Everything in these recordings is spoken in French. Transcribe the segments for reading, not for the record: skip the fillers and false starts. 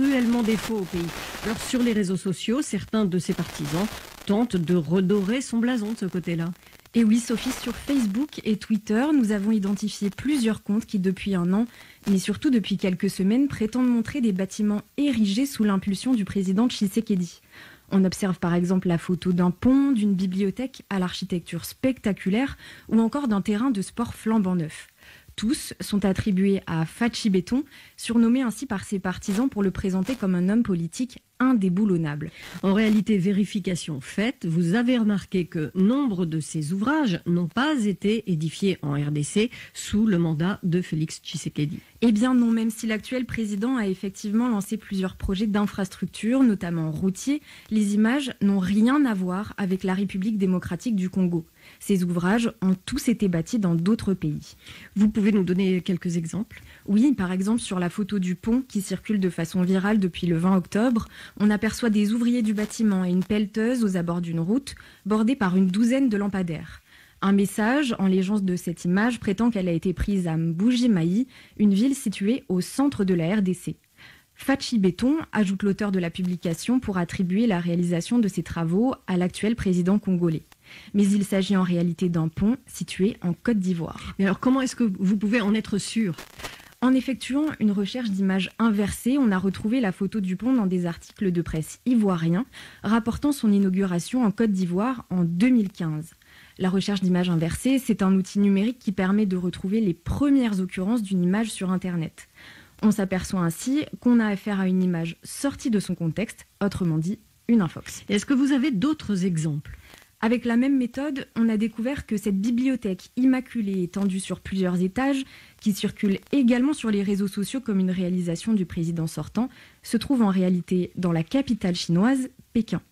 cruellement défaut au pays. Alors sur les réseaux sociaux, certains de ses partisans tentent de redorer son blason de ce côté-là. Et oui, Sophie, sur Facebook et Twitter, nous avons identifié plusieurs comptes qui, depuis un an, mais surtout depuis quelques semaines, prétendent montrer des bâtiments érigés sous l'impulsion du président Tshisekedi. On observe par exemple la photo d'un pont, d'une bibliothèque à l'architecture spectaculaire ou encore d'un terrain de sport flambant neuf. Tous sont attribués à Fachi Béton, surnommé ainsi par ses partisans pour le présenter comme un homme politique indéboulonnable. En réalité, vérification faite, vous avez remarqué que nombre de ces ouvrages n'ont pas été édifiés en RDC sous le mandat de Félix Tshisekedi. Eh bien non, même si l'actuel président a effectivement lancé plusieurs projets d'infrastructures, notamment routiers, les images n'ont rien à voir avec la République démocratique du Congo. Ces ouvrages ont tous été bâtis dans d'autres pays. Vous pouvez nous donner quelques exemples ? Oui, par exemple sur la photo du pont qui circule de façon virale depuis le 20 octobre, on aperçoit des ouvriers du bâtiment et une pelleteuse aux abords d'une route, bordée par une douzaine de lampadaires. Un message en légende de cette image prétend qu'elle a été prise à Mbuji-Mayi, une ville située au centre de la RDC. Fachi Béton, ajoute l'auteur de la publication, pour attribuer la réalisation de ces travaux à l'actuel président congolais. Mais il s'agit en réalité d'un pont situé en Côte d'Ivoire. Mais alors comment est-ce que vous pouvez en être sûr ? En effectuant une recherche d'images inversées, on a retrouvé la photo du pont dans des articles de presse ivoiriens rapportant son inauguration en Côte d'Ivoire en 2015. La recherche d'images inversées, c'est un outil numérique qui permet de retrouver les premières occurrences d'une image sur Internet. On s'aperçoit ainsi qu'on a affaire à une image sortie de son contexte, autrement dit une infox. Est-ce que vous avez d'autres exemples ? Avec la même méthode, on a découvert que cette bibliothèque immaculée étendue sur plusieurs étages, qui circule également sur les réseaux sociaux comme une réalisation du président sortant, se trouve en réalité dans la capitale chinoise, Pékin.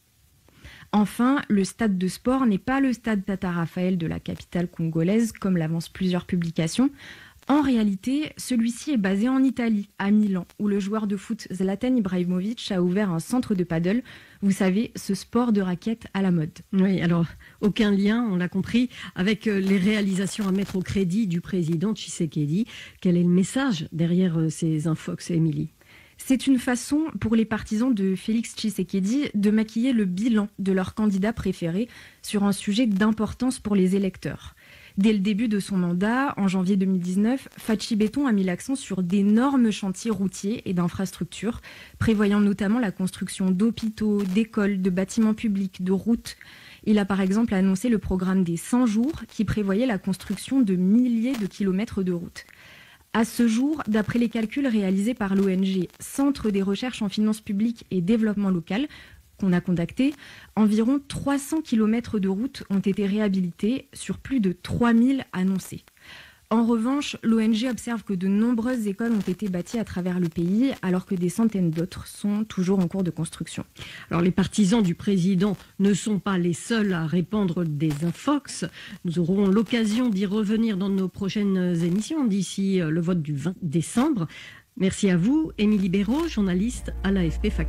Enfin, le stade de sport n'est pas le stade Tata Raphaël de la capitale congolaise, comme l'avancent plusieurs publications. En réalité, celui-ci est basé en Italie, à Milan, où le joueur de foot Zlatan Ibrahimovic a ouvert un centre de paddle. Vous savez, ce sport de raquette à la mode. Oui, alors aucun lien, on l'a compris, avec les réalisations à mettre au crédit du président Tshisekedi. Quel est le message derrière ces infox, Émilie ? C'est une façon pour les partisans de Félix Tshisekedi de maquiller le bilan de leur candidat préféré sur un sujet d'importance pour les électeurs. Dès le début de son mandat, en janvier 2019, Fachi Béton a mis l'accent sur d'énormes chantiers routiers et d'infrastructures, prévoyant notamment la construction d'hôpitaux, d'écoles, de bâtiments publics, de routes. Il a par exemple annoncé le programme des 100 jours qui prévoyait la construction de milliers de kilomètres de routes. À ce jour, d'après les calculs réalisés par l'ONG Centre des recherches en finances publiques et développement local, qu'on a contacté, environ 300 km de routes ont été réhabilités sur plus de 3000 annoncés. En revanche, l'ONG observe que de nombreuses écoles ont été bâties à travers le pays, alors que des centaines d'autres sont toujours en cours de construction. Alors les partisans du président ne sont pas les seuls à répandre des infox. Nous aurons l'occasion d'y revenir dans nos prochaines émissions d'ici le vote du 20 décembre. Merci à vous, Émilie Béraud, journaliste à l'AFP Factor.